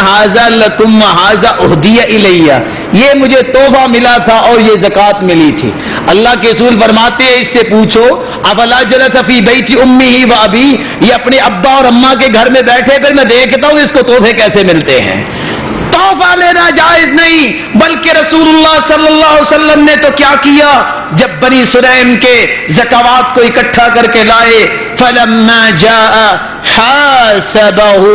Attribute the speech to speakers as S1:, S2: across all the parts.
S1: हाज़ा लकुम हाज़ा उहदिया इलैया, ये मुझे तोहफा मिला था और ये ज़कात मिली थी। अल्लाह के रसूल फरमाते हैं इससे पूछो अफला जलसा फी बैति उम्मिही व अबी, ये अपने अब्बा और अम्मा के घर में बैठे फिर मैं देखता हूँ इसको तोहफे कैसे मिलते हैं। तोहफा लेना जायज नहीं, बल्कि रसूलुल्लाह सल्लल्लाहु अलैहि वसल्लम ने तो क्या किया, जब बनी सुलैम के ज़कावात को इकट्ठा करके लाए, फलम्मा जाअ हासबहु,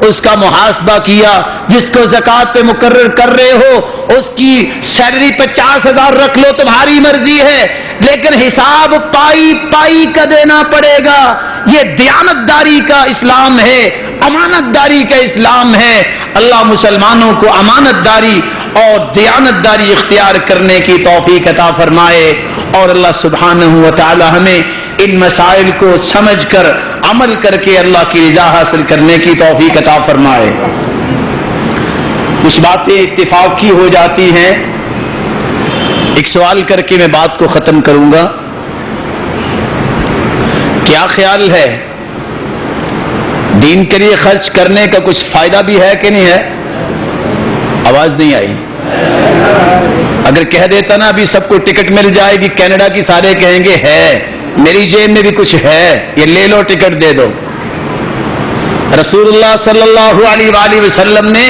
S1: उसका मुहासबा किया। जिसको ज़कात पे मुकर्रर कर रहे हो उसकी सैलरी 50,000 रख लो, तुम्हारी मर्जी है, लेकिन हिसाब पाई पाई का देना पड़ेगा। ये दयानतदारी का इस्लाम है, अमानतदारी का इस्लाम है। अल्लाह मुसलमानों को अमानतदारी और दयानतदारी इख्तियार करने की तौफीक अता फरमाए, और अल्लाह सुब्हानहू व तआला हमें इन मसाइल को समझकर अमल करके अल्लाह की रिजा हासिल करने की तौफीक अता फरमाए। कुछ बातें इत्तिफाकी हो जाती हैं, एक सवाल करके मैं बात को खत्म करूंगा। क्या ख्याल है, दीन के लिए खर्च करने का कुछ फायदा भी है कि नहीं है? आवाज नहीं आई। अगर कह देता ना अभी सबको टिकट मिल जाएगी कनाडा की, सारे कहेंगे है, मेरी जेब में भी कुछ है, ये ले लो टिकट दे दो। रसूलुल्लाह सल्लल्लाहु अलैहि वसल्लम ने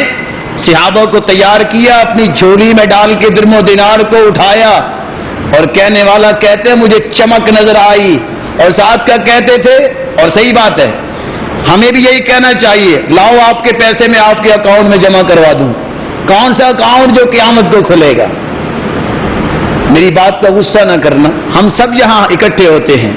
S1: सहाबा को तैयार किया, अपनी झोली में डाल के दिरमो दिनार को उठाया, और कहने वाला कहते मुझे चमक नजर आई, और साथ का कहते थे, और सही बात है, हमें भी यही कहना चाहिए, लाओ आपके पैसे में आपके अकाउंट में जमा करवा दूं। कौन सा अकाउंट जो क़यामत को खुलेगा? मेरी बात का गुस्सा ना करना, हम सब यहां इकट्ठे होते हैं,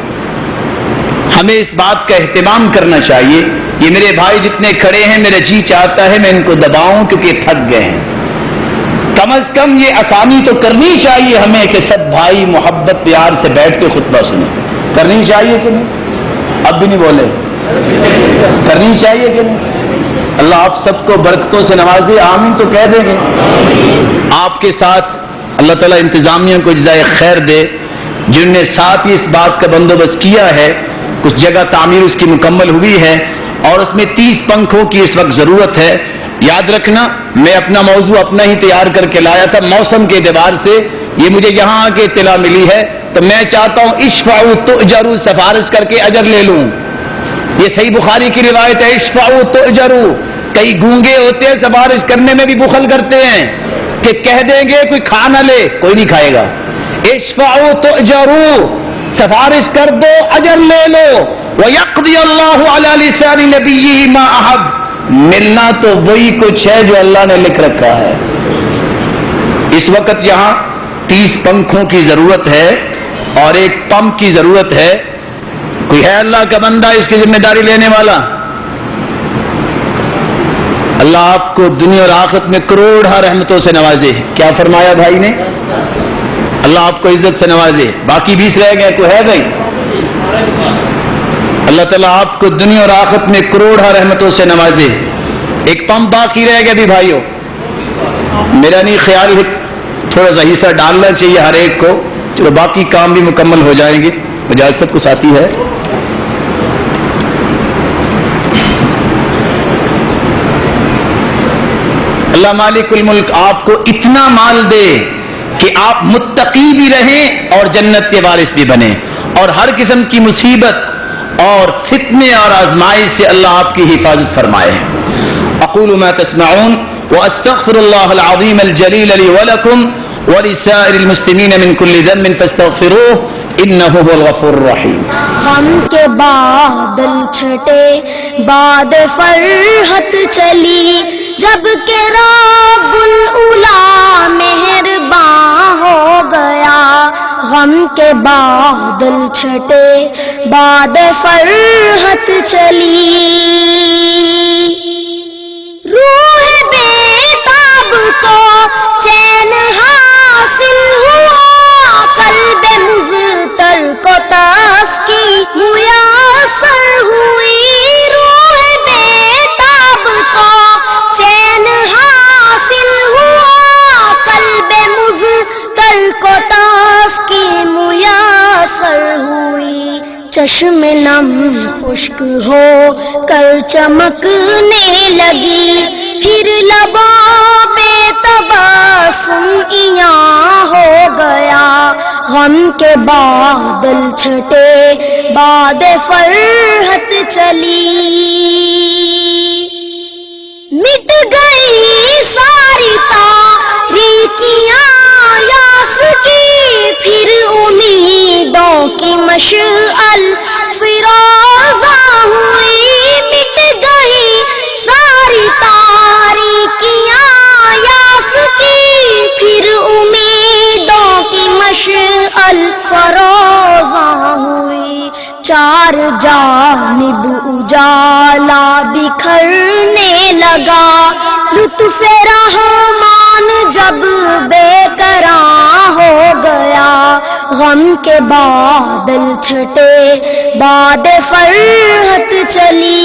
S1: हमें इस बात का एहतमाम करना चाहिए। ये मेरे भाई जितने खड़े हैं, मेरा जी चाहता है मैं इनको दबाऊं क्योंकि थक गए हैं। कम अज कम ये आसानी तो करनी चाहिए हमें कि सब भाई मोहब्बत प्यार से बैठ के खुतबा सुने। करनी चाहिए कि नहीं? अब भी नहीं बोले, करनी चाहिए कि नहीं? अल्लाह आप सबको बरकतों से नवाजे, आमीन तो कह देंगे। आपके साथ अल्लाह ताला इंतजामिया को जज़ाए खैर दे, जिनने साथ ही इस बात का बंदोबस्त किया है। कुछ जगह तामीर उसकी मुकम्मल हुई है और उसमें 30 पंखों की इस वक्त जरूरत है। याद रखना, मैं अपना मौजू अपना ही तैयार करके लाया था, मौसम के एतबार से ये मुझे यहां आके इत्तला मिली है, तो मैं चाहता हूं इश्फाउ तुअजरू, सिफारिश करके अजर ले लूं। ये सही बुखारी की रिवायत है, इश्फाउ तुअजरू। कई गूंगे होते हैं, सिफारिश करने में भी बुखल करते हैं कि कह देंगे कोई खा ना ले, कोई नहीं खाएगा। इश्फाउ तुअजरू, सिफारिश कर दो अजर ले लो। वयक़दी अल्लाहु अला लिसानी नबिय्यिही मा अहब, मिलना तो वही कुछ है जो अल्लाह ने लिख रखा है। इस वक्त यहां 30 पंखों की जरूरत है और एक पंप की जरूरत है। कोई है अल्लाह का बंदा इसकी जिम्मेदारी लेने वाला? अल्लाह आपको दुनिया और आखिरत में करोड़ रहमतों से नवाजे। क्या फरमाया भाई ने? अल्लाह आपको इज्जत से नवाजे। बाकी 20 रह गए, कोई है भाई? अल्लाह ताला आपको दुनिया और आखिरत में करोड़ रहमतों से नवाजे। एक पंप बाकी रह गया भी भाइयों, मेरा नहीं ख्याल है थोड़ा सा हिस्सा डालना चाहिए हर एक को। चलो बाकी काम भी मुकम्मल हो जाएंगे, इजाजत सबको साथी है। अल्लाह मालिकुल मुल्क आपको इतना माल दे कि आप मुत्तकी भी रहें और जन्नत के वारिस भी बने, और हर किस्म की मुसीबत और फितने और आजमाइश से अल्लाह आपकी हिफाजत फरमाए। अक़ूलु मा तस्मऊन व अस्तग़फिरुल्लाहल अज़ीम अल जलील ली व लकुम व लिसाइरिल मुस्लिमीन मिन कुल्लि ज़ंबिन फस्तग़फिरूहु इन्नहु हुवल गफ़ूरुर रहीम।
S2: गम के बादल छटे, बाद फरहत चली, जब के रब्बुल उला मेहरबान हो गया। गम के बादल छटे, बाद फरहत चली, रूह बेताब को चैन हासिल हुआ, कल्ब मुज़तर को तास्की मुयस्सर हुई। रूह बेताब को चैन हासिल हुआ, कल्ब मुज़तर को तास्की मुयस्सर हुई। चश्मे नम खुश्क हो कर चमकने लगी, پھر لبوں پہ تبسم عیاں ہو گیا، غم کے بادل چھٹے باد فرحت چلی، مٹ گئی ساری تاریکیاں یاس کی، پھر امیدوں کی مشعل فروزاں ہوئی، مٹ گئی ساری تاریکیاں یاس کی، پھر امیدوں کی مشعل فروزاں ہوئی، چار جانب اجالا بکھرنے لگا، لطف رحمان جب بے قرار ہو گیا، غم کے بادل چھٹے باد فرحت چلی۔